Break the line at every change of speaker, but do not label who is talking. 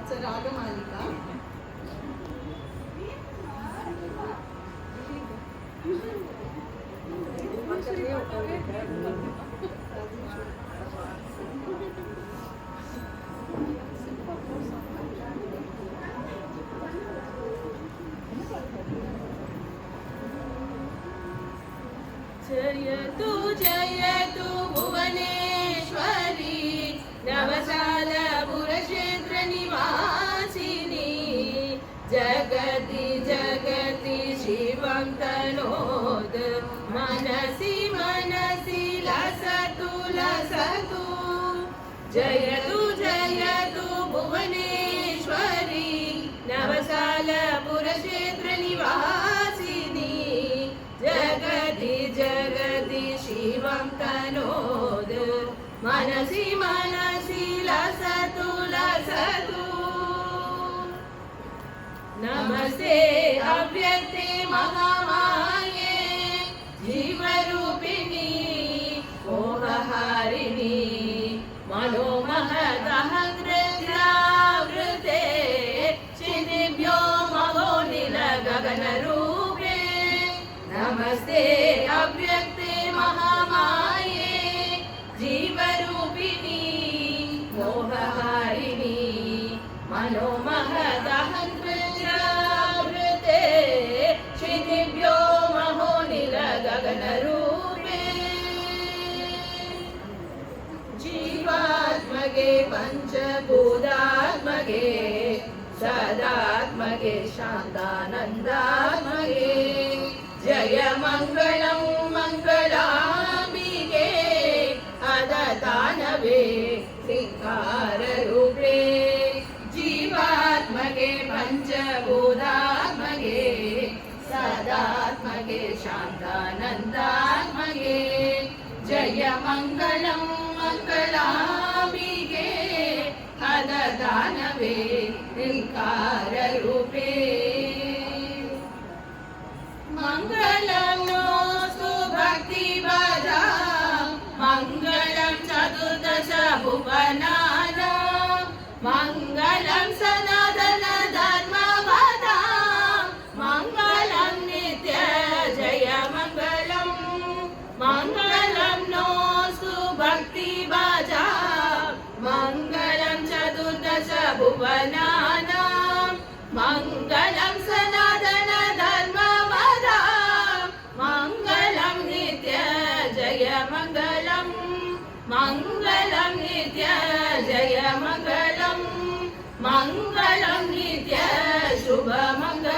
It's a Ragamalika.
जयतु जयतु भुवनेश्वरी नवसालपुरक्षेत्र निवासिनी जगति जगति शिवं तनोद मनसि मनसि लसतु लसतु जयतु जयतु भुवनेश्वरी नवसालपुरक्षेत्र निवासिनी जगति जगति शिवं तनोद मनसि मनसि लसतु लसतु नमस्ते अव्यक्ते महामाये जीवरूपिणी मोहहारिणी मनोमहदहङ्कृत्यावृते क्षितिभ्यो महोनिल गगनरूपे नमस्ते अव्यक्ते महामाये जीवरूपिणी मोहहारिणी मनोमहदहङ्कृत्यावृते क्षितिभ्यो महोनिल गगनरूपे जीवात्मगे पञ्चभूतात्मगे सदात्मगे शान्तानन्दात्मगे जय मङ्गलं मङ्गलाम्बिके अददानवे श्रीकाररूपे जीवात्मके पञ्चभूतात्मके सदात्मके शान्तानन्दात्मके जय मङ्गलं मङ्गलाम्बिके अददानवे श्रीकाररूपे मङ्गलं नोऽस्तु भक्तिवदा मङ्गलं चतुर्दश भुवनानां मङ्गलं सनातन धर्मवदा मङ्गलं नित्य जय मङ्गलं मङ्गलं नोऽस्तु भक्तिवदा मङ्गलं चतुर्दश भुवनानां मङ्गलं सनातन धर्मवदा मङ्गलं नित्य जय मङ्गलं मङ्गलं नित्य जय मङ्गलं मङ्गलं नित्य शुभ मङ्गलं